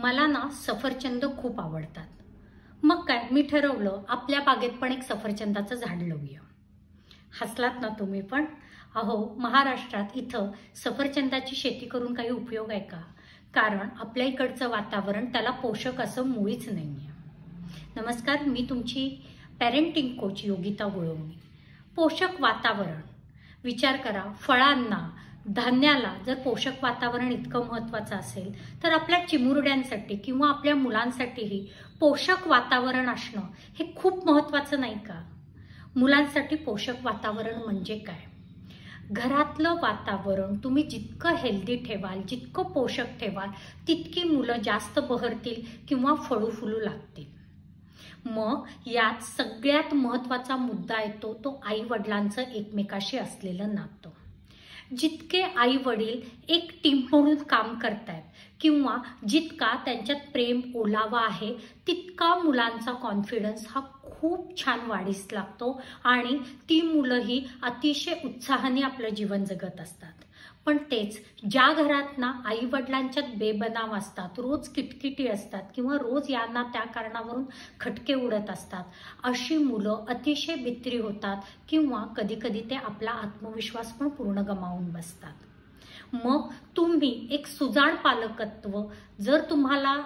मला ना सफरचंद खूप आवडतात. मग काय मी ठरवलं आपल्या बागेत पण एक सफरचंदाचं झाड लावूया. हसलात ना तुम्ही पण. अहो, महाराष्ट्रात इथं सफरचंदाची शेती करून काही उपयोग आहे का? कारण आपल्या इकडचं वातावरण त्याला पोषक असं मुळीच नाहीये. नमस्कार, मी तुमची पॅरेंटिंग कोच योगिता गुळवणी. पोषक वातावरण विचार करा, फळांना धान्याला जर पोषक वातावरण इतकं महत्त्वाचं असेल तर आपल्या चिमुरड्यांसाठी किंवा आपल्या मुलांसाठीही पोषक वातावरण असणं हे खूप महत्त्वाचं नाही का? मुलांसाठी पोषक वातावरण म्हणजे काय? घरातलं वातावरण तुम्ही जितकं हेल्दी ठेवाल, जितकं पोषक ठेवाल, तितकी मुलं जास्त बहरतील किंवा फळू फुलू लागतील. मग यात सगळ्यात महत्त्वाचा मुद्दा येतो तो आई वडिलांचं एकमेकाशी असलेलं नातं. जितके आई वडील एक टीम म्हणून काम करतायत किंवा जितका त्यांच्यात प्रेम ओलावा आहे तितका मुलांचा कॉन्फिडन्स हा खूप छान वाढीस लागतो आणि ती मुलंही अतिशय उत्साहाने आपलं जीवन जगत असतात. पण तेच ज्या घरात ना आई वडिलांच्यात बेबनाव असतात, रोज किटकिटी असतात किंवा रोज यांना त्या कारणावरून खटके उडत असतात, अशी मुलं अतिशय बित्री होतात किंवा कधी कधी ते आपला आत्मविश्वास पण पूर्ण गमावून बसतात. मग तुम्ही एक सुजाण पालकत्व जर तुम्हाला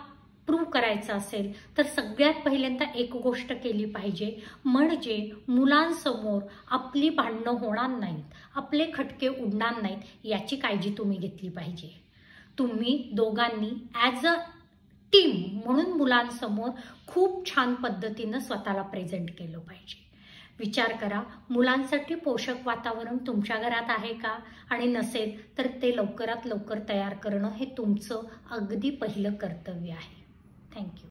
प्रूव्ह करायचं असेल तर सगळ्यात पहिल्यांदा एक गोष्ट केली पाहिजे, म्हणजे मुलांसमोर आपली भांडणं होणार नाहीत, आपले खटके उडणार नाहीत याची काळजी तुम्ही घेतली पाहिजे. तुम्ही दोघांनी ॲज अ टीम म्हणून मुलांसमोर खूप छान पद्धतीनं स्वतःला प्रेझेंट केलं पाहिजे. विचार करा, मुलांसाठी पोषक वातावरण तुमच्या घरात आहे का? आणि नसेल तर ते लवकरात लवकर तयार करणं हे तुमचं अगदी पहिलं कर्तव्य आहे. थँक्यू.